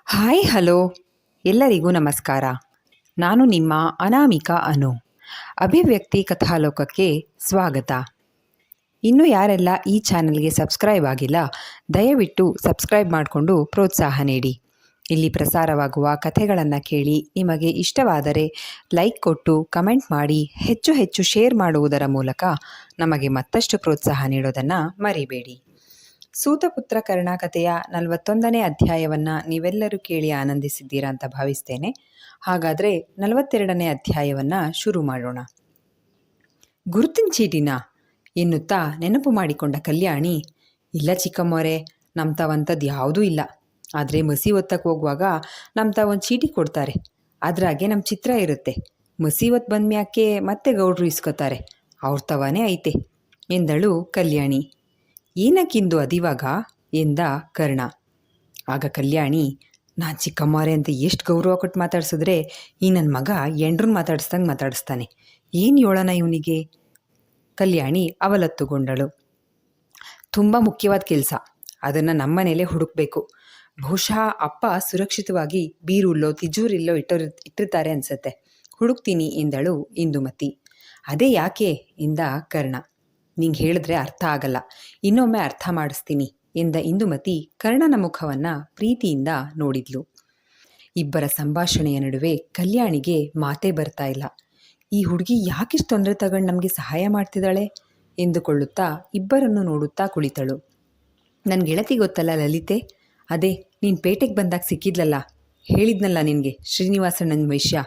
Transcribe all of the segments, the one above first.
Hi hello ಎಲ್ಲರಿಗೂ ನಮಸ್ಕಾರ. ನಾನು ನಿಮ್ಮ ಅನಾಮಿಕಾ ಅನು. ಅಭಿವ್ಯಕ್ತಿ ಕಥಾಲೋಕಕ್ಕೆ ಸ್ವಾಗತ. ಇನ್ನೂ ಯಾರೆಲ್ಲ ಈ ಚಾನಲ್ಗೆ ಸಬ್ಸ್ಕ್ರೈಬ್ ಆಗಿಲ್ಲ, ದಯವಿಟ್ಟು ಸಬ್ಸ್ಕ್ರೈಬ್ ಮಾಡಿಕೊಂಡು ಪ್ರೋತ್ಸಾಹ ನೀಡಿ. ಇಲ್ಲಿ ಪ್ರಸಾರವಾಗುವ ಕಥೆಗಳನ್ನು ಕೇಳಿ ನಿಮಗೆ ಇಷ್ಟವಾದರೆ ಲೈಕ್ ಕೊಟ್ಟು ಕಮೆಂಟ್ ಮಾಡಿ ಹೆಚ್ಚು ಹೆಚ್ಚು ಶೇರ್ ಮಾಡುವುದರ ಮೂಲಕ ನಮಗೆ ಮತ್ತಷ್ಟು ಪ್ರೋತ್ಸಾಹ ನೀಡೋದನ್ನು ಮರಿಬೇಡಿ. ಸೂತಪುತ್ರ ಕರ್ಣ ಕಥೆಯ 41ನೇ ಅಧ್ಯಾಯವನ್ನು ನೀವೆಲ್ಲರೂ ಕೇಳಿ ಆನಂದಿಸಿದ್ದೀರಾ ಅಂತ ಭಾವಿಸ್ತೇನೆ. ಹಾಗಾದರೆ 42ನೇ ಅಧ್ಯಾಯವನ್ನು ಶುರು ಮಾಡೋಣ. ಗುರುತಿನ ಚೀಟಿನ ಎನ್ನುತ್ತಾ ನೆನಪು ಮಾಡಿಕೊಂಡ ಕಲ್ಯಾಣಿ, ಇಲ್ಲ ಚಿಕ್ಕಮ್ಮವರೇ, ನಮ್ಮ ತಾವಂಥದ್ದು ಯಾವುದೂ ಇಲ್ಲ. ಆದರೆ ಮಸಿ ಒತ್ತಕ್ಕೆ ಹೋಗುವಾಗ ನಮ್ಮ ತಾವೊಂದು ಚೀಟಿ ಕೊಡ್ತಾರೆ, ಅದ್ರಾಗೆ ನಮ್ಮ ಚಿತ್ರ ಇರುತ್ತೆ. ಮಸಿ ಒತ್ತು ಬಂದ್ಮ್ಯಾಕೆ ಮತ್ತೆ ಗೌಡ್ರು ಇಸ್ಕೋತಾರೆ, ಅವ್ರ ತವನೇ ಐತೆ ಎಂದಳು ಕಲ್ಯಾಣಿ. ಏನಕ್ಕಿಂದು ಅದಿವಾಗ ಎಂದ ಕರ್ಣ. ಆಗ ಕಲ್ಯಾಣಿ, ನಾನು ಚಿಕ್ಕಮ್ಮವರೇ ಅಂತ ಎಷ್ಟು ಗೌರವ ಕೊಟ್ಟು ಮಾತಾಡ್ಸಿದ್ರೆ ಈ ನನ್ನ ಮಗ ಎಂಡ್ರನ್ನ ಮಾತಾಡಿಸ್ದಂಗೆ ಮಾತಾಡಿಸ್ತಾನೆ, ಏನು ಹೇಳೋಣ ಇವನಿಗೆ? ಕಲ್ಯಾಣಿ ಅವಲತ್ತುಗೊಂಡಳು. ತುಂಬ ಮುಖ್ಯವಾದ ಕೆಲಸ, ಅದನ್ನು ನಮ್ಮನೇಲೇ ಹುಡುಕಬೇಕು. ಬಹುಶಃ ಅಪ್ಪ ಸುರಕ್ಷಿತವಾಗಿ ಬೀರುಲ್ಲೋ ತಿಜೂರಿಲ್ಲೋ ಇಟ್ಟಿರ್ತಾರೆ ಅನ್ಸತ್ತೆ, ಹುಡುಕ್ತೀನಿ ಎಂದಳು ಇಂದುಮತಿ. ಅದೇ ಯಾಕೆ ಎಂದ ಕರ್ಣ. ನಿಂಗೆ ಹೇಳಿದ್ರೆ ಅರ್ಥ ಆಗಲ್ಲ, ಇನ್ನೊಮ್ಮೆ ಅರ್ಥ ಮಾಡಿಸ್ತೀನಿ ಎಂದ ಇಂದುಮತಿ ಕರ್ಣನ ಮುಖವನ್ನು ಪ್ರೀತಿಯಿಂದ ನೋಡಿದ್ಲು. ಇಬ್ಬರ ಸಂಭಾಷಣೆಯ ನಡುವೆ ಕಲ್ಯಾಣಿಗೆ ಮಾತೇ ಬರ್ತಾ ಇಲ್ಲ. ಈ ಹುಡುಗಿ ಯಾಕಿಷ್ಟು ತೊಂದರೆ ತಗೊಂಡು ನಮಗೆ ಸಹಾಯ ಮಾಡ್ತಿದ್ದಾಳೆ ಎಂದುಕೊಳ್ಳುತ್ತಾ ಇಬ್ಬರನ್ನು ನೋಡುತ್ತಾ ಕುಳಿತಳು. ನನ್ನ ಗೆಳತಿ ಗೊತ್ತಲ್ಲ ಲಲಿತೆ, ಅದೇ ನೀನು ಪೇಟೆಗೆ ಬಂದಾಗ ಸಿಕ್ಕಿದ್ಲಲ್ಲ, ಹೇಳಿದ್ನಲ್ಲ ನಿನಗೆ ಶ್ರೀನಿವಾಸಣ್ಣನ ವಿಷಯ,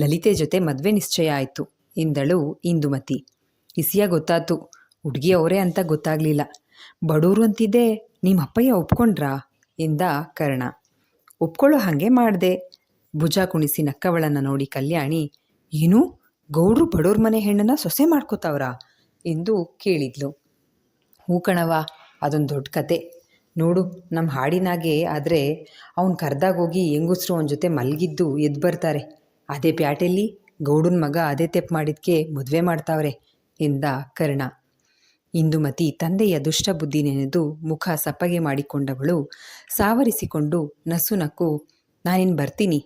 ಲಲಿತೆ ಜೊತೆ ಮದುವೆ ನಿಶ್ಚಯ ಆಯಿತು ಎಂದಳು ಇಂದುಮತಿ. ಇಸಿಯ ಗೊತ್ತಾತು, ಹುಡುಗಿ ಅವರೇ ಅಂತ ಗೊತ್ತಾಗಲಿಲ್ಲ. ಬಡವರು ಅಂತಿದ್ದೆ, ನಿಮ್ಮ ಅಪ್ಪಯ್ಯ ಒಪ್ಕೊಂಡ್ರಾ ಎಂದ ಕರ್ಣ. ಒಪ್ಕೊಳ್ಳೋ ಹಾಗೆ ಮಾಡಿದೆ. ಭುಜ ಕುಣಿಸಿ ನಕ್ಕವಳನ್ನು ನೋಡಿ ಕಲ್ಯಾಣಿ, ಏನು ಗೌಡ್ರು ಬಡವ್ರ ಮನೆ ಹೆಣ್ಣನ್ನು ಸೊಸೆ ಮಾಡ್ಕೋತಾವ್ರಾ ಎಂದು ಕೇಳಿದ್ಲು. ಹೂ ಕಣವ, ಅದೊಂದು ದೊಡ್ಡ ಕತೆ ನೋಡು. ನಮ್ಮ ಹಾಡಿನಾಗೆ ಆದರೆ ಅವನು ಕರೆದಾಗೋಗಿ ಹೆಂಗಸ್ರು ಅವನ ಜೊತೆ ಮಲಗಿದ್ದು ಎದ್ದು ಬರ್ತಾರೆ. ಅದೇ ಪ್ಯಾಟೆಯಲ್ಲಿ ಗೌಡನ ಮಗ ಅದೇ ತೆಪ್ಪು ಮಾಡಿದ್ಕೆ ಮದುವೆ ಮಾಡ್ತಾವ್ರೆ ಎಂದ ಕರ್ಣ. ಇಂದುಮತಿ ತಂದೆಯ ದುಷ್ಟ ಬುದ್ಧಿ ನೆನೆದು ಮುಖ ಸಪ್ಪಗೆ ಮಾಡಿಕೊಂಡವಳು ಸಾವರಿಸಿಕೊಂಡು ನಸು ನಕ್ಕು, ನಾನಿನ್ನು ಬರ್ತೀನಿ,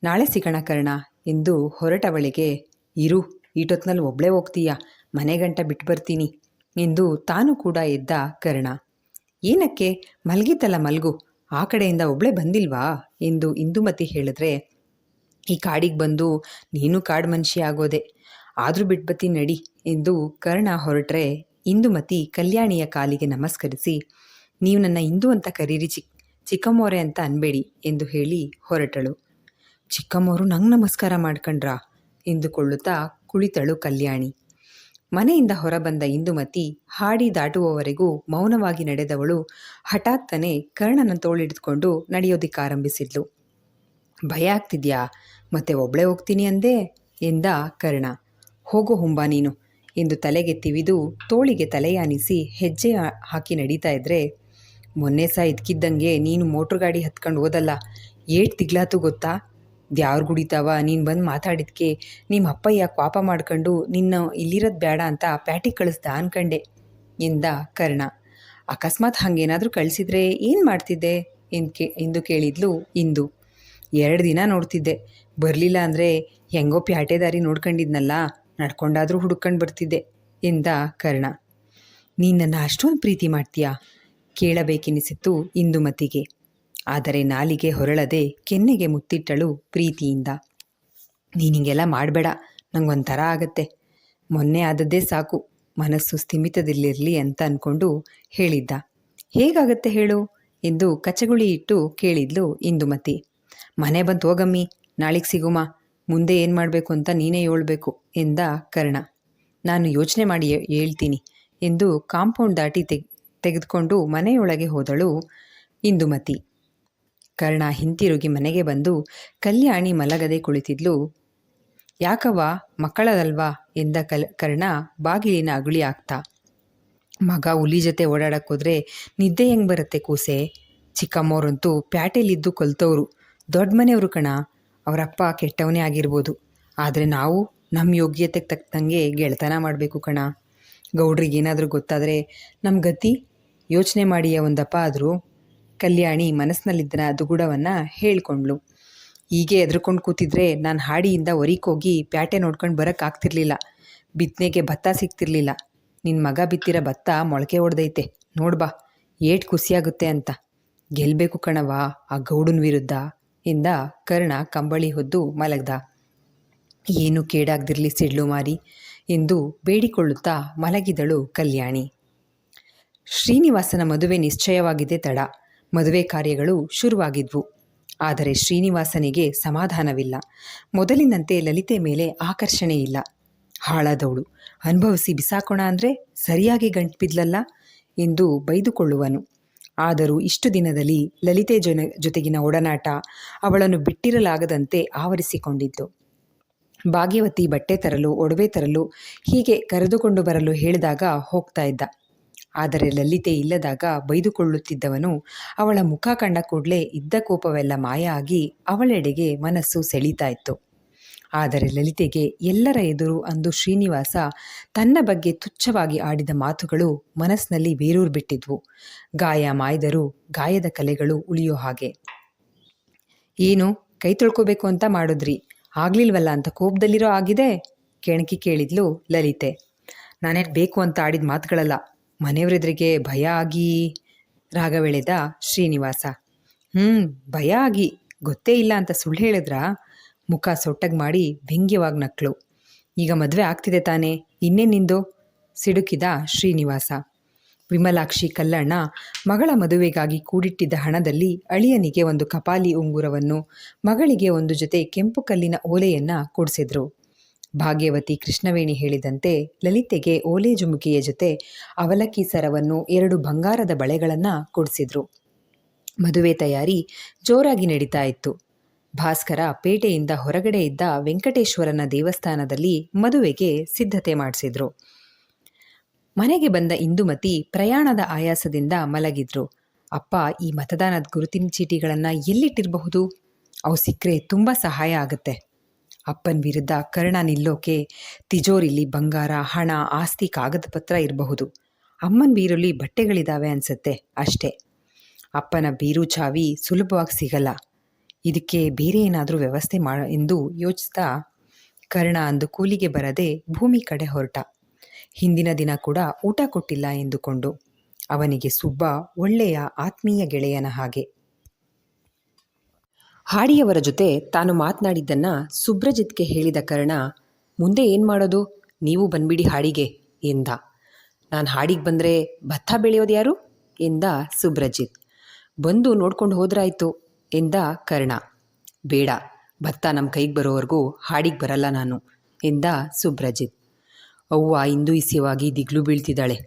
ನಾಳೆ ಸಿಗೋಣ ಕರ್ಣ ಎಂದು ಹೊರಟವಳಿಗೆ, ಇರು, ಈಟೊತ್ನಲ್ಲಿ ಒಬ್ಬಳೇ ಹೋಗ್ತೀಯಾ, ಮನೆಗಂಟ ಬಿಟ್ಟು ಬರ್ತೀನಿ ಎಂದು ತಾನು ಕೂಡ ಎದ್ದ ಕರ್ಣ. ಏನಕ್ಕೆ, ಮಲಗಿದ್ದಲ್ಲ ಮಲ್ಗು, ಆ ಕಡೆಯಿಂದ ಒಬ್ಬಳೇ ಬಂದಿಲ್ವಾ ಎಂದು ಇಂದುಮತಿ ಹೇಳಿದ್ರೆ, ಈ ಕಾಡಿಗೆ ಬಂದು ನೀನು ಕಾಡು ಮನುಷ್ಯ ಆಗೋದೆ, ಆದರೂ ಬಿಟ್ಬತ್ತೀನಿ ನಡಿ ಎಂದು ಕರ್ಣ ಹೊರಟ್ರೆ ಇಂದುಮತಿ ಕಲ್ಯಾಣಿಯ ಕಾಲಿಗೆ ನಮಸ್ಕರಿಸಿ, ನೀವು ನನ್ನ ಇಂದು ಅಂತ ಕರೀರಿ, ಚಿಕ್ಕಮ್ಮೋರೆ ಅಂತ ಅನ್ಬೇಡಿ ಎಂದು ಹೇಳಿ ಹೊರಟಳು. ಚಿಕ್ಕಮ್ಮವರು ನಂಗೆ ನಮಸ್ಕಾರ ಮಾಡ್ಕೊಂಡ್ರಾ ಎಂದುಕೊಳ್ಳುತ್ತಾ ಕುಳಿತಳು ಕಲ್ಯಾಣಿ. ಮನೆಯಿಂದ ಹೊರಬಂದ ಇಂದುಮತಿ ಹಾಡಿ ದಾಟುವವರೆಗೂ ಮೌನವಾಗಿ ನಡೆದವಳು ಹಠಾತ್ತನೆ ಕರ್ಣನ ತೋಳಿಡಿದುಕೊಂಡು ನಡೆಯೋದಿಕ್ಕಾರಂಭಿಸಿದ್ಲು. ಭಯ ಆಗ್ತಿದ್ಯಾ, ಮತ್ತೆ ಒಬ್ಬಳೇ ಹೋಗ್ತೀನಿ ಅಂದೆ ಎಂದ ಕರ್ಣ. ಹೋಗೋ ಹುಂಬಾ ನೀನು ಎಂದು ತಲೆಗೆ ತಿವಿದು ತೋಳಿಗೆ ತಲೆಯಾನಿಸಿ ಹೆಜ್ಜೆ ಹಾಕಿ ನಡೀತಾ ಇದ್ರೆ, ಮೊನ್ನೆ ಸಹ ಇದ್ಕಿದ್ದಂಗೆ ನೀನು ಮೋಟ್ರ್ ಗಾಡಿ ಹತ್ಕೊಂಡು ಹೋದಲ್ಲ, ಏಟ್ ತಿಗ್ಲಾತು ಗೊತ್ತಾ? ದ್ಯಾವ್ರು ಗುಡಿತಾವ ನೀನು ಬಂದು ಮಾತಾಡಿದ್ಕೆ ನಿಮ್ಮ ಅಪ್ಪಯ್ಯ ಪಾಪ ಮಾಡ್ಕೊಂಡು ನಿನ್ನ ಇಲ್ಲಿರೋದು ಬೇಡ ಅಂತ ಪ್ಯಾಟಿಗೆ ಕಳಿಸ್ದ ಅನ್ಕಂಡೆ ಎಂದ ಕರ್ಣ. ಅಕಸ್ಮಾತ್ ಹಾಗೇನಾದರೂ ಕಳಿಸಿದ್ರೆ ಏನು ಮಾಡ್ತಿದ್ದೆ ಎಂದು ಕೇಳಿದ್ಲು ಇಂದು. 2 ದಿನ ನೋಡ್ತಿದ್ದೆ, ಬರಲಿಲ್ಲ ಅಂದರೆ ಹೆಂಗೋ ಪ್ಯಾಟೆ ದಾರಿ ನೋಡ್ಕೊಂಡಿದ್ನಲ್ಲ, ನಡ್ಕೊಂಡಾದರೂ ಹುಡ್ಕೊಂಡು ಬರ್ತಿದ್ದೆ ಎಂದ ಕರ್ಣ. ನೀನನ್ನು ಅಷ್ಟೊಂದು ಪ್ರೀತಿ ಮಾಡ್ತೀಯಾ ಕೇಳಬೇಕೆನಿಸಿತ್ತು ಇಂದುಮತಿಗೆ. ಆದರೆ ನಾಲಿಗೆ ಹೊರಳದೆ ಕೆನ್ನೆಗೆ ಮುತ್ತಿಟ್ಟಳು ಪ್ರೀತಿಯಿಂದ. ನೀನಿಂಗೆಲ್ಲ ಮಾಡಬೇಡ, ನಂಗೊಂಥರ ಆಗತ್ತೆ, ಮೊನ್ನೆ ಆದದ್ದೇ ಸಾಕು, ಮನಸ್ಸು ಸ್ಥಿಮಿತದಲ್ಲಿರಲಿ ಅಂತ ಅಂದ್ಕೊಂಡು ಹೇಳಿದ್ದ. ಹೇಗಾಗತ್ತೆ ಹೇಳು ಎಂದು ಕಚಗುಳಿ ಇಟ್ಟು ಕೇಳಿದ್ಲು ಇಂದುಮತಿ. ಮನೆ ಬಂತು ಹೋಗಮ್ಮಿ, ನಾಳೆಗೆ ಸಿಗುಮ, ಮುಂದೆ ಏನು ಮಾಡಬೇಕು ಅಂತ ನೀನೇ ಹೇಳ್ಬೇಕು ಎಂದ ಕರ್ಣ. ನಾನು ಯೋಚನೆ ಮಾಡಿ ಹೇಳ್ತೀನಿ ಎಂದು ಕಾಂಪೌಂಡ್ ದಾಟಿ ತೆಗೆದುಕೊಂಡು ಮನೆಯೊಳಗೆ ಹೋದಳು ಇಂದುಮತಿ. ಕರ್ಣ ಹಿಂತಿರುಗಿ ಮನೆಗೆ ಬಂದು ಕಲ್ಯಾಣಿ ಮಲಗದೆ ಕುಳಿತಿದ್ಲು. ಯಾಕವ್ವ, ಮಕ್ಕಳದಲ್ವಾ ಎಂದ ಕರ್ಣ ಬಾಗಿಲಿನ ಅಗುಳಿ ಆಗ್ತಾ. ಮಗ ಹುಲಿ ಜೊತೆ ಓಡಾಡಕ್ಕೋದ್ರೆ ನಿದ್ದೆ ಹೆಂಗೆ ಬರುತ್ತೆ ಕೂಸೆ? ಚಿಕ್ಕಮ್ಮವ್ರಂತೂ ಪ್ಯಾಟೆಲಿದ್ದು ಕಲ್ತವ್ರು, ದೊಡ್ಡ ಮನೆಯವರು ಕಣ. ಅವರಪ್ಪ ಕೆಟ್ಟವನೇ ಆಗಿರ್ಬೋದು, ಆದರೆ ನಾವು ನಮ್ಮ ಯೋಗ್ಯತೆಗೆ ತಕ್ಕಂಗೆ ಗೆಳೆತನ ಮಾಡಬೇಕು ಕಣ. ಗೌಡ್ರಿಗೇನಾದರೂ ಗೊತ್ತಾದರೆ ನಮ್ಮ ಗತಿ ಯೋಚನೆ ಮಾಡಿಯ ಒಂದಪ್ಪ ಆದರೂ ಕಲ್ಯಾಣಿ ಮನಸ್ಸಿನಲ್ಲಿದ್ದ ದುಗುಡವನ್ನು ಹೇಳ್ಕೊಂಡ್ಳು. ಹೀಗೆ ಎದ್ರುಕೊಂಡು ಕೂತಿದ್ರೆ ನಾನು ಹಾಡಿಯಿಂದ ಹೊರಕೋಗಿ ಪ್ಯಾಟೆ ನೋಡ್ಕೊಂಡು ಬರೋಕ್ಕಾಗ್ತಿರ್ಲಿಲ್ಲ. ಬಿತ್ತನೆಗೆ ಭತ್ತ ಸಿಗ್ತಿರ್ಲಿಲ್ಲ. ನಿನ್ನ ಮಗ ಬಿತ್ತಿರೋ ಭತ್ತ ಮೊಳಕೆ ಹೊಡೆದೈತೆ ನೋಡ್ಬಾ, ಏಟ್ ಖುಷಿಯಾಗುತ್ತೆ ಅಂತ. ಗೆಲ್ಲಬೇಕು ಕಣವ ಆ ಗೌಡನ ವಿರುದ್ಧ ಎಂದ ಕರ್ಣ ಕಂಬಳಿ ಹೊದ್ದು ಮಲಗ್ದ. ಏನು ಕೇಡಾಗ್ದಿರಲಿ ಸಿಡ್ಲು ಮಾರಿ ಎಂದು ಬೇಡಿಕೊಳ್ಳುತ್ತಾ ಮಲಗಿದಳು ಕಲ್ಯಾಣಿ. ಶ್ರೀನಿವಾಸನ ಮದುವೆ ನಿಶ್ಚಯವಾಗಿದೆ ತಡ. ಮದುವೆ ಕಾರ್ಯಗಳು ಶುರುವಾಗಿದ್ವು. ಆದರೆ ಶ್ರೀನಿವಾಸನಿಗೆ ಸಮಾಧಾನವಿಲ್ಲ. ಮೊದಲಿನಂತೆ ಲಲಿತೆ ಮೇಲೆ ಆಕರ್ಷಣೆ ಇಲ್ಲ. ಹಾಳಾದವಳು, ಅನುಭವಿಸಿ ಬಿಸಾಕೋಣ ಅಂದರೆ ಸರಿಯಾಗಿ ಗಂಟು ಬಿದ್ಲಲ್ಲ ಎಂದು ಬೈದುಕೊಳ್ಳುವನು. ಆದರೂ ಇಷ್ಟು ದಿನದಲ್ಲಿ ಲಲಿತೆ ಜೊತೆಗಿನ ಒಡನಾಟ ಅವಳನ್ನು ಬಿಟ್ಟಿರಲಾಗದಂತೆ ಆವರಿಸಿಕೊಂಡಿದ್ದು. ಭಾಗ್ಯವತಿ ಬಟ್ಟೆ ತರಲು, ಒಡವೆ ತರಲು, ಹೀಗೆ ಕರೆದುಕೊಂಡು ಬರಲು ಹೇಳಿದಾಗ ಹೋಗ್ತಾ ಇದ್ದ. ಆದರೆ ಲಲಿತೆ ಇಲ್ಲದಾಗ ಬೈದುಕೊಳ್ಳುತ್ತಿದ್ದವನು ಅವಳ ಮುಖ ಕಂಡ ಕೂಡಲೇ ಇದ್ದ ಕೋಪವೆಲ್ಲ ಮಾಯ ಆಗಿ ಅವಳೆಡೆಗೆ ಮನಸ್ಸು ಸೆಳೀತಾ ಇತ್ತು. ಆದರೆ ಲಲಿತೆಗೆ ಎಲ್ಲರ ಎದುರು ಅಂದು ಶ್ರೀನಿವಾಸ ತನ್ನ ಬಗ್ಗೆ ತುಚ್ಛವಾಗಿ ಆಡಿದ ಮಾತುಗಳು ಮನಸ್ಸಿನಲ್ಲಿ ಬೇರೂರ್ಬಿಟ್ಟಿದ್ವು. ಗಾಯ ಮಾಯ್ದರೂ ಗಾಯದ ಕಲೆಗಳು ಉಳಿಯೋ ಹಾಗೆ. ಏನು ಕೈ ತೊಳ್ಕೋಬೇಕು ಅಂತ ಮಾಡಿದ್ರಿ, ಆಗ್ಲಿಲ್ವಲ್ಲ ಅಂತ ಕೋಪದಲ್ಲಿರೋ ಆಗಿದೆ? ಕೆಣಕಿ ಕೇಳಿದ್ಲು ಲಲಿತೆ. ನಾನೇನು ಬೇಕು ಅಂತ ಆಡಿದ ಮಾತುಗಳಲ್ಲ, ಮನೆಯವರೆದುರಿಗೆ ಭಯ ಆಗಿ ರಾಗವೆಳೆದ ಶ್ರೀನಿವಾಸ. ಭಯ ಆಗಿ ಗೊತ್ತೇ ಇಲ್ಲ ಅಂತ ಸುಳ್ಳು ಹೇಳಿದ್ರಾ? ಮುಖ ಸೊಟ್ಟಗೆ ಮಾಡಿ ವ್ಯಂಗ್ಯವಾಗಿ ನಕ್ಳು. ಈಗ ಮದುವೆ ಆಗ್ತಿದೆ ತಾನೇ, ಇನ್ನೇ ನಿಂದು ಸಿಡುಕಿದ ಶ್ರೀನಿವಾಸ. ವಿಮಲಾಕ್ಷಿ ಕಲ್ಲಣ್ಣ ಮಗಳ ಮದುವೆಗಾಗಿ ಕೂಡಿಟ್ಟಿದ್ದ ಹಣದಲ್ಲಿ ಅಳಿಯನಿಗೆ ಒಂದು ಕಪಾಲಿ ಉಂಗುರವನ್ನು, ಮಗಳಿಗೆ ಒಂದು ಜೊತೆ ಕೆಂಪು ಕಲ್ಲಿನ ಓಲೆಯನ್ನು ಕೊಡಿಸಿದ್ರು. ಭಾಗ್ಯವತಿ ಕೃಷ್ಣವೇಣಿ ಹೇಳಿದಂತೆ ಲಲಿತೆಗೆ ಓಲೆ ಜುಮುಕಿಯ ಜೊತೆ ಅವಲಕ್ಕಿ ಸರವನ್ನು, 2 ಬಂಗಾರದ ಬಳೆಗಳನ್ನು ಕೊಡಿಸಿದ್ರು. ಮದುವೆ ತಯಾರಿ ಜೋರಾಗಿ ನಡೀತಾ ಇತ್ತು. ಭಾಸ್ಕರ ಪೇಟೆಯಿಂದ ಹೊರಗಡೆ ಇದ್ದ ವೆಂಕಟೇಶ್ವರನ ದೇವಸ್ಥಾನದಲ್ಲಿ ಮದುವೆಗೆ ಸಿದ್ಧತೆ ಮಾಡಿಸಿದ್ರು. ಮನೆಗೆ ಬಂದ ಇಂದುಮತಿ ಪ್ರಯಾಣದ ಆಯಾಸದಿಂದ ಮಲಗಿದ್ರು. ಅಪ್ಪ ಈ ಮತದಾನದ ಗುರುತಿನ ಚೀಟಿಗಳನ್ನು ಎಲ್ಲಿಟ್ಟಿರಬಹುದು? ಅವು ಸಿಕ್ಕರೆ ತುಂಬ ಸಹಾಯ ಆಗುತ್ತೆ. ಅಪ್ಪನ ವಿರುದ್ಧ ಕರ್ಣ ನಿಲ್ಲೋಕೆ ತಿಜೋರಿಲಿ ಬಂಗಾರ, ಹಣ, ಆಸ್ತಿ, ಕಾಗದ ಪತ್ರ ಇರಬಹುದು. ಅಮ್ಮನ ಬೀರಲ್ಲಿ ಬಟ್ಟೆಗಳಿದ್ದಾವೆ ಅನಿಸುತ್ತೆ ಅಷ್ಟೇ. ಅಪ್ಪನ ಬೀರು ಚಾವಿ ಸುಲಭವಾಗಿ ಸಿಗಲ್ಲ. ಇದಕ್ಕೆ ಬೇರೆ ಏನಾದರೂ ವ್ಯವಸ್ಥೆ ಎಂದು ಯೋಚಿಸ್ತಾ ಕರ್ಣ ಅಂದು ಕೂಲಿಗೆ ಬರದೆ ಭೂಮಿ ಕಡೆ ಹೊರಟ. ಹಿಂದಿನ ದಿನ ಕೂಡ ಊಟ ಕೊಟ್ಟಿಲ್ಲ ಎಂದುಕೊಂಡು. ಅವನಿಗೆ ಸುಬ್ಬ ಒಳ್ಳೆಯ ಆತ್ಮೀಯ ಗೆಳೆಯನ ಹಾಗೆ. ಹಾಡಿಯವರ ಜೊತೆ ತಾನು ಮಾತನಾಡಿದ್ದನ್ನು ಸುಬ್ರಜಿತ್ಗೆ ಹೇಳಿದ ಕರ್ಣ, ಮುಂದೆ ಏನು ಮಾಡೋದು? ನೀವು ಬಂದ್ಬಿಡಿ ಹಾಡಿಗೆ ಎಂದ. ನಾನು ಹಾಡಿಗೆ ಬಂದರೆ ಭತ್ತ ಬೆಳೆಯೋದು ಯಾರು ಎಂದ ಸುಬ್ರಜಿತ್. ಬಂದು ನೋಡ್ಕೊಂಡು ಹೋದ್ರಾಯ್ತು ಎಂದ ಕರ್ಣ. ಬೇಡ, ಭತ್ತ ನಮ್ಮ ಕೈಗೆ ಬರೋವರೆಗೂ ಹಾಡಿಗೆ ಬರಲ್ಲ ನಾನು ಎಂದ ಸುಬ್ರಜಿತ್. ಅವ್ವ ಇಂದು ಇಸ್ಯವಾಗಿ ದಿಗ್ಲು ಬೀಳ್ತಿದ್ದಾಳೆ.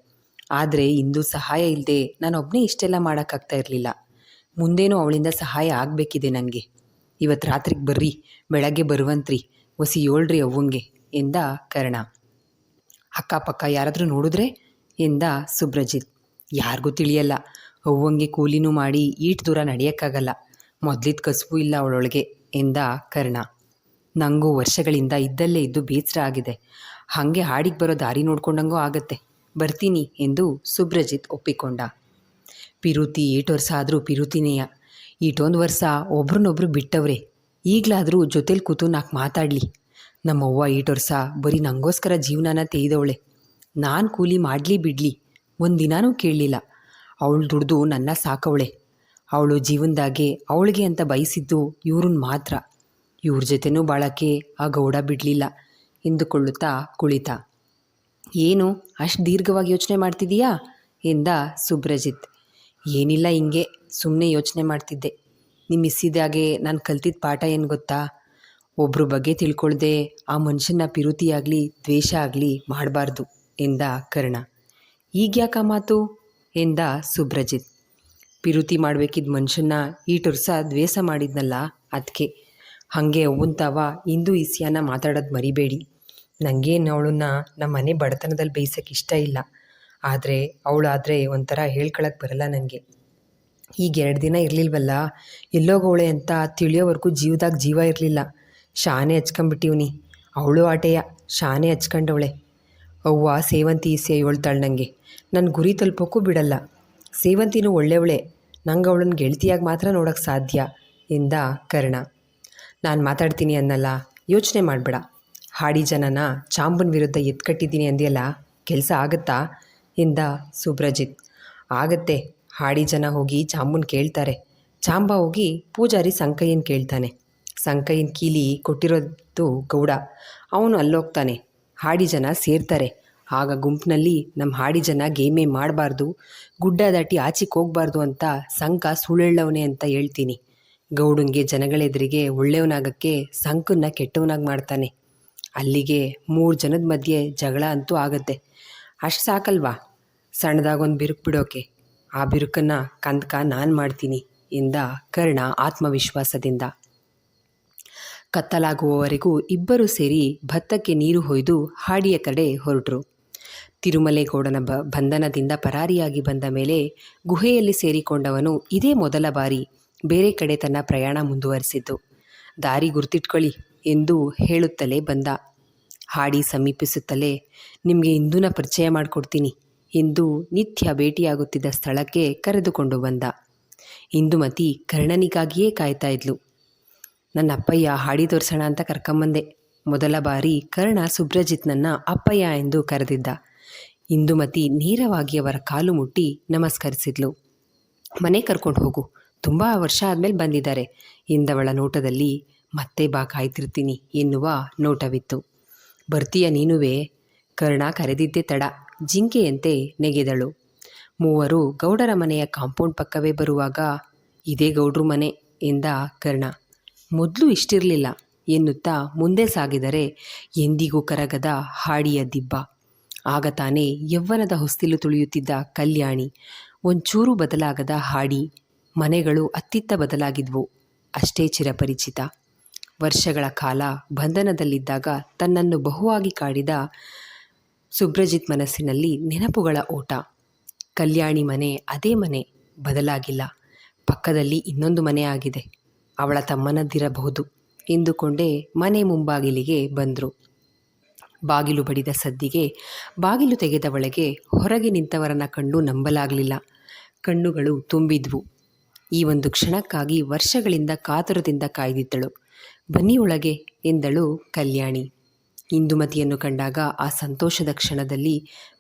ಆದರೆ ಇಂದು ಸಹಾಯ ಇಲ್ಲದೆ ನಾನೊಬ್ಬನೇ ಇಷ್ಟೆಲ್ಲ ಮಾಡೋಕ್ಕಾಗ್ತಾ ಇರಲಿಲ್ಲ. ಮುಂದೇನೂ ಅವಳಿಂದ ಸಹಾಯ ಆಗಬೇಕಿದೆ ನನಗೆ. ಇವತ್ತು ರಾತ್ರಿಗೆ ಬರ್ರಿ, ಬೆಳಗ್ಗೆ ಬರುವಂತ್ರಿ, ಒಸಿ ಏಳ್ರಿ ಅವ್ವಂಗೆ ಎಂದ ಕರ್ಣ. ಅಕ್ಕಪಕ್ಕ ಯಾರಾದರೂ ನೋಡಿದ್ರೆ ಎಂದ ಸುಬ್ರಜಿತ್. ಯಾರಿಗೂ ತಿಳಿಯಲ್ಲ, ಅವ್ವಂಗೆ ಕೂಲಿನೂ ಮಾಡಿ ಈಟ್ ದೂರ ನಡೆಯೋಕ್ಕಾಗಲ್ಲ, ಮೊದಲಿದ್ದ ಕಸುಬು ಇಲ್ಲ ಅವಳೊಳಗೆ ಎಂದ ಕರ್ಣ. ನನಗೂ ವರ್ಷಗಳಿಂದ ಇದ್ದಲ್ಲೇ ಇದ್ದು ಬೇಸರ ಆಗಿದೆ. ಹಾಗೆ ಹಾಡಿಗೆ ಬರೋ ದಾರಿ ನೋಡ್ಕೊಂಡಂಗೂ ಆಗತ್ತೆ, ಬರ್ತೀನಿ ಎಂದು ಸುಬ್ರಜಿತ್ ಒಪ್ಪಿಕೊಂಡ. ಪಿರುತಿ 8 ವರ್ಷ ಆದರೂ ಪಿರುತಿನೇಯ. ಈಟೊಂದು ವರ್ಷ ಒಬ್ರನ್ನೊಬ್ರು ಬಿಟ್ಟವ್ರೆ. ಈಗಲಾದರೂ ಜೊತೇಲಿ ಕೂತು 4 ಮಾತಾಡಲಿ. ನಮ್ಮವ್ವ 8 ವರ್ಷ ಬರೀ ನನಗೋಸ್ಕರ ಜೀವನನ ತೆಗೆದವಳೆ. ನಾನು ಕೂಲಿ ಮಾಡಲಿ ಬಿಡಲಿ ಒಂದಿನಾನೂ ಕೇಳಲಿಲ್ಲ. ಅವಳು ದುಡ್ದು ನನ್ನ ಸಾಕವಳೆ. ಅವಳು ಜೀವನದಾಗೆ ಅವಳಿಗೆ ಅಂತ ಬಯಸಿದ್ದು ಇವ್ರನ್ನ ಮಾತ್ರ. ಇವ್ರ ಜೊತೆನೂ ಬಾಳಕ್ಕೆ ಆ ಗೌಡ ಬಿಡಲಿಲ್ಲ ಎಂದುಕೊಳ್ಳುತ್ತಾ ಕುಳಿತ. ಏನು ಅಷ್ಟು ದೀರ್ಘವಾಗಿ ಯೋಚನೆ ಮಾಡ್ತಿದ್ದೀಯಾ ಎಂದ ಸುಬ್ರಜಿತ್. ಏನಿಲ್ಲ, ಹಿಂಗೆ ಸುಮ್ಮನೆ ಯೋಚನೆ ಮಾಡ್ತಿದ್ದೆ. ನಿಮ್ಮ ಮಿಸ್ಸಿದಾಗೆ ನಾನು ಕಲ್ತಿದ್ದ ಪಾಠ ಏನು ಗೊತ್ತಾ? ಒಬ್ಬರ ಬಗ್ಗೆ ತಿಳ್ಕೊಳ್ದೆ ಆ ಮನುಷ್ಯನ ಪಿರುತಿಯಾಗಲಿ ದ್ವೇಷ ಆಗಲಿ ಮಾಡಬಾರ್ದು ಎಂದ ಕರ್ಣ. ಈಗ್ಯಾಕ ಮಾತು ಎಂದ ಸುಬ್ರಜಿತ್. ಪಿರುತಿ ಮಾಡಬೇಕಿದ್ದ ಮನುಷ್ಯನ ಈಟುರ್ಸ ದ್ವೇಷ ಮಾಡಿದ್ನಲ್ಲ, ಅದಕ್ಕೆ. ಹಾಗೆ ಅವ್ವಂತಾವ ಇಂದು ಇಸ್ಯಾನ ಮಾತಾಡೋದು ಮರಿಬೇಡಿ. ನನಗೇನು ಅವಳನ್ನ ನಮ್ಮ ಮನೆ ಬಡತನದಲ್ಲಿ ಬೇಯಿಸೋಕ್ಕೆ ಇಷ್ಟ ಇಲ್ಲ. ಆದರೆ ಅವಳಾದರೆ ಒಂಥರ ಹೇಳ್ಕೊಳಕ್ಕೆ ಬರಲ್ಲ ನನಗೆ. ಈಗ 2 ದಿನ ಇರಲಿಲ್ವಲ್ಲ, ಎಲ್ಲೋಗವಳೆ ಅಂತ ತಿಳಿಯೋವರೆಗೂ ಜೀವದಾಗ ಜೀವ ಇರಲಿಲ್ಲ. ಶಾನೆ ಹಚ್ಕೊಂಬಿಟ್ಟಿವ್ನಿ. ಅವಳು ಆಟೆಯ ಶಾನೆ ಹಚ್ಕೊಂಡವಳೆ. ಅವ್ವ ಸೇವಂತಿ ಈಸೆ ಹೇಳ್ತಾಳೆ ನನಗೆ. ನನ್ನ ಗುರಿ ತಲುಪೋಕ್ಕೂ ಬಿಡಲ್ಲ. ಸೇವಂತಿನೂ ಒಳ್ಳೆಯವಳೆ. ನಂಗೆ ಅವಳನ್ನ ಗೆಳತಿಯಾಗಿ ಮಾತ್ರ ನೋಡೋಕ್ಕೆ ಸಾಧ್ಯ ಎಂದ ಕರ್ಣ. ನಾನು ಮಾತಾಡ್ತೀನಿ ಅನ್ನಲ್ಲ, ಯೋಚನೆ ಮಾಡಬೇಡ. ಹಾಡಿ ಜನನ ಚಾಂಬನ ವಿರುದ್ಧ ಎತ್ಕಟ್ಟಿದ್ದೀನಿ ಅಂದಿಯಲ್ಲ, ಕೆಲಸ ಆಗುತ್ತಾ ಎಂದ ಸುಬ್ರಜಿತ್. ಆಗತ್ತೆ. ಹಾಡಿ ಜನ ಹೋಗಿ ಚಾಂಬನ್ ಕೇಳ್ತಾರೆ. ಚಾಂಬ ಹೋಗಿ ಪೂಜಾರಿ ಸಂಕಯ್ಯನ ಕೇಳ್ತಾನೆ. ಸಂಕಯ್ಯನ ಕೀಲಿ ಕೊಟ್ಟಿರೋದು ಗೌಡ, ಅವನು ಅಲ್ಲೋಗ್ತಾನೆ. ಹಾಡಿ ಜನ ಸೇರ್ತಾರೆ. ಆಗ ಗುಂಪಿನಲ್ಲಿ ನಮ್ಮ ಹಾಡಿ ಜನ ಗೇಮೇ ಮಾಡಬಾರ್ದು, ಗುಡ್ಡ ದಾಟಿ ಆಚೆಗೆ ಹೋಗಬಾರ್ದು ಅಂತ ಸಂಕ ಸುಳ್ಳೆಳ್ಳವನೇ ಅಂತ ಹೇಳ್ತೀನಿ. ಗೌಡಂಗೆ ಜನಗಳೆದುರಿಗೆ ಒಳ್ಳೆಯವನಾಗಕ್ಕೆ ಸಂಕನ್ನ ಕೆಟ್ಟವನಾಗಿ ಮಾಡ್ತಾನೆ. ಅಲ್ಲಿಗೆ 3 ಜನದ ಮಧ್ಯೆ ಜಗಳ ಅಂತೂ ಆಗತ್ತೆ. ಅಷ್ಟು ಸಾಕಲ್ವಾ ಸಣ್ಣದಾಗೊಂದು ಬಿರುಕು ಬಿಡೋಕೆ? ಆ ಬಿರುಕನ್ನು ಕಂದಕ ನಾನು ಮಾಡ್ತೀನಿ ಎಂದ ಕರ್ಣ ಆತ್ಮವಿಶ್ವಾಸದಿಂದ. ಕತ್ತಲಾಗುವವರೆಗೂ ಇಬ್ಬರೂ ಸೇರಿ ಭತ್ತಕ್ಕೆ ನೀರು ಹೊಯ್ದು ಹಾಡಿಯ ಕಡೆ ಹೊರಟರು. ತಿರುಮಲೇಗೌಡನ ಬಂಧನದಿಂದ ಪರಾರಿಯಾಗಿ ಬಂದ ಮೇಲೆ ಗುಹೆಯಲ್ಲಿ ಸೇರಿಕೊಂಡವನು ಇದೇ ಮೊದಲ ಬಾರಿ ಬೇರೆ ಕಡೆ ತನ್ನ ಪ್ರಯಾಣ ಮುಂದುವರಿಸಿದ್ದು. ದಾರಿ ಗುರ್ತಿಟ್ಕೊಳ್ಳಿ ಎಂದು ಹೇಳುತ್ತಲೇ ಬಂದ. ಹಾಡಿ ಸಮೀಪಿಸುತ್ತಲೇ ನಿಮಗೆ ಇಂದೂನ ಪರಿಚಯ ಮಾಡಿಕೊಡ್ತೀನಿ ಎಂದು ನಿತ್ಯ ಭೇಟಿಯಾಗುತ್ತಿದ್ದ ಸ್ಥಳಕ್ಕೆ ಕರೆದುಕೊಂಡು ಬಂದ. ಇಂದುಮತಿ ಕರ್ಣನಿಗಾಗಿಯೇ ಕಾಯ್ತಾ ಇದ್ಲು. ನನ್ನ ಅಪ್ಪಯ್ಯ ಹಾಡಿ ತೋರಿಸೋಣ ಅಂತ ಕರ್ಕೊಂಬಂದೆ. ಮೊದಲ ಬಾರಿ ಕರ್ಣ ಸುಬ್ರಜಿತ್ನನ್ನು ಅಪ್ಪಯ್ಯ ಎಂದು ಕರೆದಿದ್ದ. ಇಂದುಮತಿ ನೇರವಾಗಿ ಅವರ ಕಾಲು ಮುಟ್ಟಿ ನಮಸ್ಕರಿಸಿದ್ಲು. ಮನೆ ಕರ್ಕೊಂಡು ಹೋಗು, ತುಂಬ ವರ್ಷ ಆದಮೇಲೆ ಬಂದಿದ್ದಾರೆ ಎಂದವಳ ನೋಟದಲ್ಲಿ ಮತ್ತೆ ಬಾ ಕಾಯ್ತಿರ್ತೀನಿ ಎನ್ನುವ ನೋಟವಿತ್ತು. ಬರ್ತೀಯ ನೀನುವೇ? ಕರ್ಣ ಕರೆದಿದ್ದೇ ತಡ, ಜಿಂಕೆಯಂತೆ ನೆಗೆದಳು. ಮೂವರು ಗೌಡರ ಮನೆಯ ಕಾಂಪೌಂಡ್ ಪಕ್ಕವೇ ಬರುವಾಗ ಇದೇ ಗೌಡ್ರು ಮನೆ ಎಂದ ಕರ್ಣ. ಮೊದಲು ಇಷ್ಟಿರಲಿಲ್ಲ ಎನ್ನುತ್ತಾ ಮುಂದೆ ಸಾಗಿದರೆ ಎಂದಿಗೂ ಕರಗದ ಹಾಡಿಯ ದಿಬ್ಬ. ಆಗ ತಾನೇ ಯೌವನದ ಹೊಸ್ತಿಲು ತುಳಿಯುತ್ತಿದ್ದ ಕಲ್ಯಾಣಿ, ಒಂಚೂರು ಬದಲಾಗದ ಹಾಡಿ. ಮನೆಗಳು ಅತ್ತಿತ್ತ ಬದಲಾಗಿದ್ವು, ಅಷ್ಟೇ ಚಿರಪರಿಚಿತ. ವರ್ಷಗಳ ಕಾಲ ಬಂಧನದಲ್ಲಿದ್ದಾಗ ತನ್ನನ್ನು ಬಹುವಾಗಿ ಕಾಡಿದ ಸುಬ್ರಜಿತ್ ಮನಸ್ಸಿನಲ್ಲಿ ನೆನಪುಗಳ ಓಟ. ಕಲ್ಯಾಣಿ ಮನೆ ಅದೇ ಮನೆ, ಬದಲಾಗಿಲ್ಲ. ಪಕ್ಕದಲ್ಲಿ ಇನ್ನೊಂದು ಮನೆ ಆಗಿದೆ, ಅವಳ ತಮ್ಮನದ್ದಿರಬಹುದು ಎಂದುಕೊಂಡೇ ಮನೆ ಮುಂಬಾಗಿಲಿಗೆ ಬಂದರು. ಬಾಗಿಲು ಬಡಿದ ಸದ್ದಿಗೆ ಬಾಗಿಲು ತೆಗೆದವಳೆಗೆ ಹೊರಗೆ ನಿಂತವರನ್ನ ಕಂಡು ನಂಬಲಾಗಲಿಲ್ಲ. ಕಣ್ಣುಗಳು ತುಂಬಿದ್ವು. ಈ ಒಂದು ಕ್ಷಣಕ್ಕಾಗಿ ವರ್ಷಗಳಿಂದ ಕಾತುರದಿಂದ ಕಾಯ್ದಿದ್ದಳು. ಬನ್ನಿ ಒಳಗೆ ಎಂದಳು ಕಲ್ಯಾಣಿ. ಇಂದುಮತಿಯನ್ನು ಕಂಡಾಗ ಆ ಸಂತೋಷದ ಕ್ಷಣದಲ್ಲಿ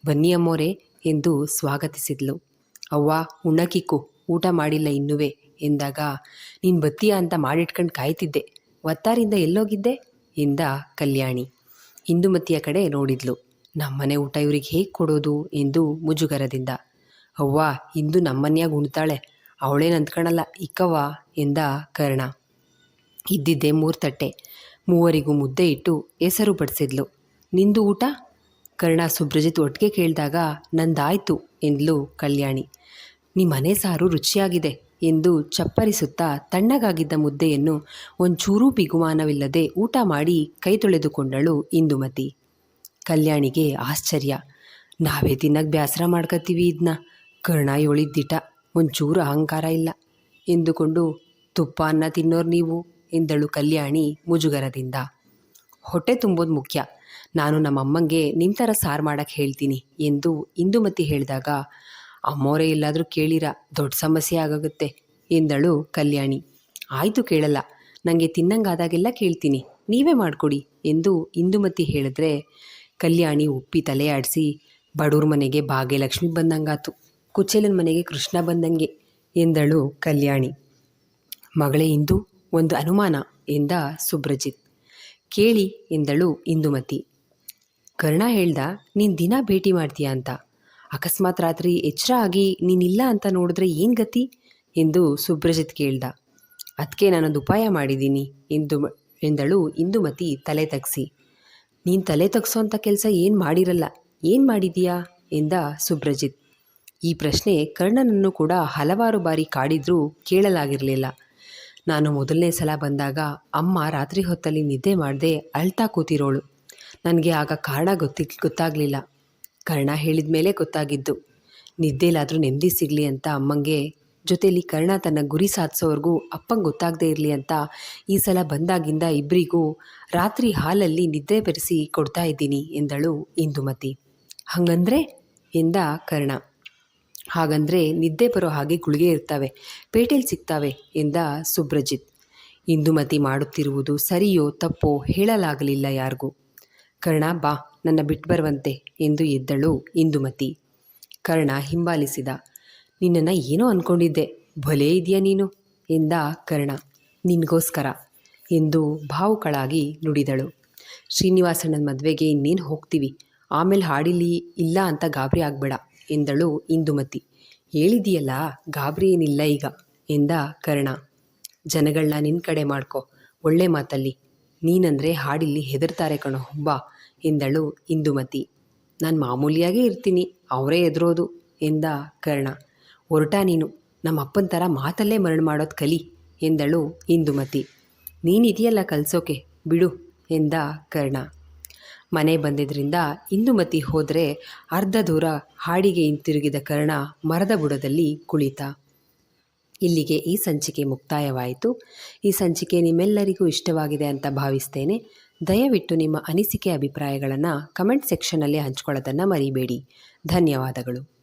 ಬನ್ನಿ ಅಮ್ಮೋರೆ ಎಂದು ಸ್ವಾಗತಿಸಿದ್ಲು. ಅವ್ವ ಉಣ್ಣಕ್ಕಿಕ್ಕು, ಊಟ ಮಾಡಿಲ್ಲ ಇನ್ನುವೇ ಎಂದಾಗ ನೀನು ಬತ್ತೀಯ ಅಂತ ಮಾಡಿಟ್ಕೊಂಡು ಕಾಯ್ತಿದ್ದೆ, ಒತ್ತಾರಿಂದ ಎಲ್ಲೋಗಿದ್ದೆ ಎಂದ ಕಲ್ಯಾಣಿ. ಇಂದುಮತಿಯ ಕಡೆ ನೋಡಿದ್ಲು. ನಮ್ಮನೆ ಊಟ ಇವ್ರಿಗೆ ಹೇಗೆ ಕೊಡೋದು ಎಂದು ಮುಜುಗರದಿಂದ. ಅವ್ವ ಇಂದು ನಮ್ಮನ್ಯಾಗ ಉಣ್ತಾಳೆ, ಅವಳೇನು ಅಂದ್ಕಣಲ್ಲ ಇಕ್ಕವ್ವ ಎಂದ ಕರ್ಣ. ಇದ್ದಿದ್ದೆ 3 ತಟ್ಟೆ, ಮೂವರಿಗೂ ಮುದ್ದೆ ಇಟ್ಟು ಹೆಸರು ಬಡಿಸಿದ್ಲು. ನಿಂದು ಊಟ? ಕರ್ಣ ಸುಬ್ರಜಿತ್ ಒಟ್ಟಿಗೆ ಕೇಳಿದಾಗ ನಂದಾಯ್ತು ಎಂದ್ಲು ಕಲ್ಯಾಣಿ. ನಿಮ್ಮ ಮನೆ ಸಾರು ರುಚಿಯಾಗಿದೆ ಎಂದು ಚಪ್ಪರಿಸುತ್ತಾ ತಣ್ಣಗಾಗಿದ್ದ ಮುದ್ದೆಯನ್ನು ಒಂಚೂರೂ ಬಿಗುಮಾನವಿಲ್ಲದೆ ಊಟ ಮಾಡಿ ಕೈ ತೊಳೆದುಕೊಂಡಳು ಇಂದುಮತಿ. ಕಲ್ಯಾಣಿಗೆ ಆಶ್ಚರ್ಯ. ನಾವೇ ತಿನ್ನಕ್ಕೆ ಬೇಸರ ಮಾಡ್ಕೊತೀವಿ ಇದನ್ನ, ಕರ್ಣ ಯೋಳಿದ್ದಿಟ, ಒಂಚೂರು ಅಹಂಕಾರ ಇಲ್ಲ ಎಂದುಕೊಂಡು ತುಪ್ಪ ಅನ್ನ ತಿನ್ನೋರು ನೀವು ಎಂದಳು ಕಲ್ಯಾಣಿ ಮುಜುಗರದಿಂದ. ಹೊಟ್ಟೆ ತುಂಬೋದು ಮುಖ್ಯ, ನಾನು ನಮ್ಮಮ್ಮಂಗೆ ನಿಮ್ಮ ಥರ ಸಾರು ಮಾಡೋಕ್ಕೆ ಹೇಳ್ತೀನಿ ಎಂದು ಇಂದುಮತಿ ಹೇಳಿದಾಗ ಅಮ್ಮೋರೇ ಎಲ್ಲಾದರೂ ಕೇಳಿರ ದೊಡ್ಡ ಸಮಸ್ಯೆ ಆಗೋಗುತ್ತೆ ಎಂದಳು ಕಲ್ಯಾಣಿ. ಆಯಿತು ಕೇಳಲ್ಲ, ನನಗೆ ತಿನ್ನಂಗಾದಾಗೆಲ್ಲ ಕೇಳ್ತೀನಿ, ನೀವೇ ಮಾಡಿಕೊಡಿ ಎಂದು ಇಂದುಮತಿ ಹೇಳಿದ್ರೆ ಕಲ್ಯಾಣಿ ಉಪ್ಪಿ ತಲೆ ಆಡಿಸಿ ಬಡವ್ರ ಮನೆಗೆ ಭಾಗ್ಯಲಕ್ಷ್ಮಿ ಬಂದಂಗಾತು, ಕುಚೇಲನ ಮನೆಗೆ ಕೃಷ್ಣ ಬಂದಂಗೆ ಎಂದಳು ಕಲ್ಯಾಣಿ. ಮಗಳೇ ಇಂದು ಒಂದು ಅನುಮಾನ ಎಂದ ಸುಬ್ರಜಿತ್. ಕೇಳಿ ಎಂದಳು ಇಂದುಮತಿ. ಕರ್ಣ ಹೇಳ್ದ ನೀನು ದಿನ ಭೇಟಿ ಮಾಡ್ತೀಯ ಅಂತ, ಅಕಸ್ಮಾತ್ ರಾತ್ರಿ ಎಚ್ಚರ ಆಗಿ ನೀನಿಲ್ಲ ಅಂತ ನೋಡಿದ್ರೆ ಏನು ಗತಿ ಎಂದು ಸುಬ್ರಜಿತ್ ಕೇಳ್ದ. ಅದಕ್ಕೆ ನಾನೊಂದು ಉಪಾಯ ಮಾಡಿದ್ದೀನಿ ಎಂದಳು ಇಂದುಮತಿ ತಲೆ ತಗ್ಸಿ. ನೀನು ತಲೆ ತಗ್ಸೋಂಥ ಕೆಲಸ ಏನು ಮಾಡಿರಲ್ಲ, ಏನು ಮಾಡಿದೀಯಾ ಎಂದ ಸುಬ್ರಜಿತ್. ಈ ಪ್ರಶ್ನೆ ಕರ್ಣನನ್ನು ಕೂಡ ಹಲವಾರು ಬಾರಿ ಕಾಡಿದ್ರೂ ಕೇಳಲಾಗಿರಲಿಲ್ಲ. ನಾನು ಮೊದಲನೇ ಸಲ ಬಂದಾಗ ಅಮ್ಮ ರಾತ್ರಿ ಹೊತ್ತಲ್ಲಿ ನಿದ್ದೆ ಮಾಡದೆ ಅಳ್ತಾ ಕೂತಿರೋಳು. ನನಗೆ ಆಗ ಕಾರಣ ಗೊತ್ತಾಗಲಿಲ್ಲ. ಕರ್ಣ ಹೇಳಿದ ಮೇಲೆ ಗೊತ್ತಾಗಿದ್ದು. ನಿದ್ದೆಲಾದರೂ ನೆಮ್ಮದಿ ಸಿಗಲಿ ಅಂತ ಅಮ್ಮಂಗೆ, ಜೊತೆಯಲ್ಲಿ ಕರ್ಣ ತನ್ನ ಗುರಿ ಸಾಧಿಸೋವರೆಗೂ ಅಪ್ಪಂಗೆ ಗೊತ್ತಾಗದೇ ಇರಲಿ ಅಂತ ಈ ಸಲ ಬಂದಾಗಿಂದ ಇಬ್ಬರಿಗೂ ರಾತ್ರಿ ಹಾಲಲ್ಲಿ ನಿದ್ದೆ ಬೆರೆಸಿ ಕೊಡ್ತಾ ಇದ್ದೀನಿ ಎಂದಳು ಇಂದುಮತಿ. ಹಂಗಂದ್ರೆ ಎಂದ ಕರ್ಣ. ಹಾಗಂದ್ರೆ ನಿದ್ದೆ ಬರೋ ಹಾಗೆ ಗುಳಿಗೆ ಇರ್ತವೆ, ಪೇಟೆಯಲ್ಲಿ ಸಿಗ್ತವೆ ಎಂದ ಸುಬ್ರಜಿತ್. ಇಂದುಮತಿ ಮಾಡುತ್ತಿರುವುದು ಸರಿಯೋ ತಪ್ಪೋ ಹೇಳಲಾಗಲಿಲ್ಲ ಯಾರಿಗೂ. ಕರ್ಣ, ಬಾ, ನನ್ನ ಬಿಟ್ಟು ಬರುವಂತೆ ಎಂದು ಎದ್ದಳು ಇಂದುಮತಿ. ಕರ್ಣ ಹಿಂಬಾಲಿಸಿದ. ನಿನ್ನನ್ನು ಏನೋ ಅಂದ್ಕೊಂಡಿದ್ದೆ, ಭಲೇ ಇದೆಯಾ ನೀನು ಎಂದ ಕರ್ಣ. ನಿನಗೋಸ್ಕರ ಎಂದು ಭಾವುಕಳಾಗಿ ನುಡಿದಳು. ಶ್ರೀನಿವಾಸಣ್ಣನ ಮದುವೆಗೆ ಇನ್ನೇನು ಹೋಗ್ತೀವಿ, ಆಮೇಲೆ ಹಾಡಿಲಿ ಇಲ್ಲ ಅಂತ ಗಾಬರಿ ಆಗಬೇಡ ಎಂದಳು ಇಂದುಮತಿ. ಹೇಳಿದೆಯಲ್ಲ, ಗಾಬರಿ ಏನಿಲ್ಲ ಈಗ ಎಂದ ಕರ್ಣ. ಜನಗಳನ್ನ ನಿನ್ನ ಕಡೆ ಮಾಡ್ಕೊ, ಒಳ್ಳೆ ಮಾತಲ್ಲಿ. ನೀನಂದರೆ ಹಾಡಿಲ್ಲಿ ಹೆದರ್ತಾರೆ ಕಣೋ, ಬಾ ಎಂದಳು ಇಂದುಮತಿ. ನಾನು ಮಾಮೂಲಿಯಾಗೇ ಇರ್ತೀನಿ, ಅವರೇ ಎದುರೋದು ಎಂದ ಕರ್ಣ. ಹೊರಟ ನೀನು, ನಮ್ಮ ಅಪ್ಪನ ಥರ ಮಾತಲ್ಲೇ ಮರಳು ಮಾಡೋದು ಕಲಿ ಎಂದಳು ಇಂದುಮತಿ. ನೀನಿದೆಯಲ್ಲ ಕಲಿಸೋಕೆ, ಬಿಡು ಎಂದ ಕರ್ಣ. ಮನೆ ಬಂದಿದ್ದರಿಂದ ಇಂದುಮತಿ ಹೋದರೆ ಅರ್ಧ ದೂರ ಹಾಡಿಗೆ ಹಿಂತಿರುಗಿದ ಕರ್ಣ ಮರದ ಬುಡದಲ್ಲಿ ಕುಳಿತ. ಇಲ್ಲಿಗೆ ಈ ಸಂಚಿಕೆ ಮುಕ್ತಾಯವಾಯಿತು. ಈ ಸಂಚಿಕೆ ನಿಮ್ಮೆಲ್ಲರಿಗೂ ಇಷ್ಟವಾಗಿದೆ ಅಂತ ಭಾವಿಸ್ತೇನೆ. ದಯವಿಟ್ಟು ನಿಮ್ಮ ಅನಿಸಿಕೆ ಅಭಿಪ್ರಾಯಗಳನ್ನು ಕಮೆಂಟ್ ಸೆಕ್ಷನ್ನಲ್ಲಿ ಹಂಚ್ಕೊಳ್ಳೋದನ್ನು ಮರಿಬೇಡಿ. ಧನ್ಯವಾದಗಳು.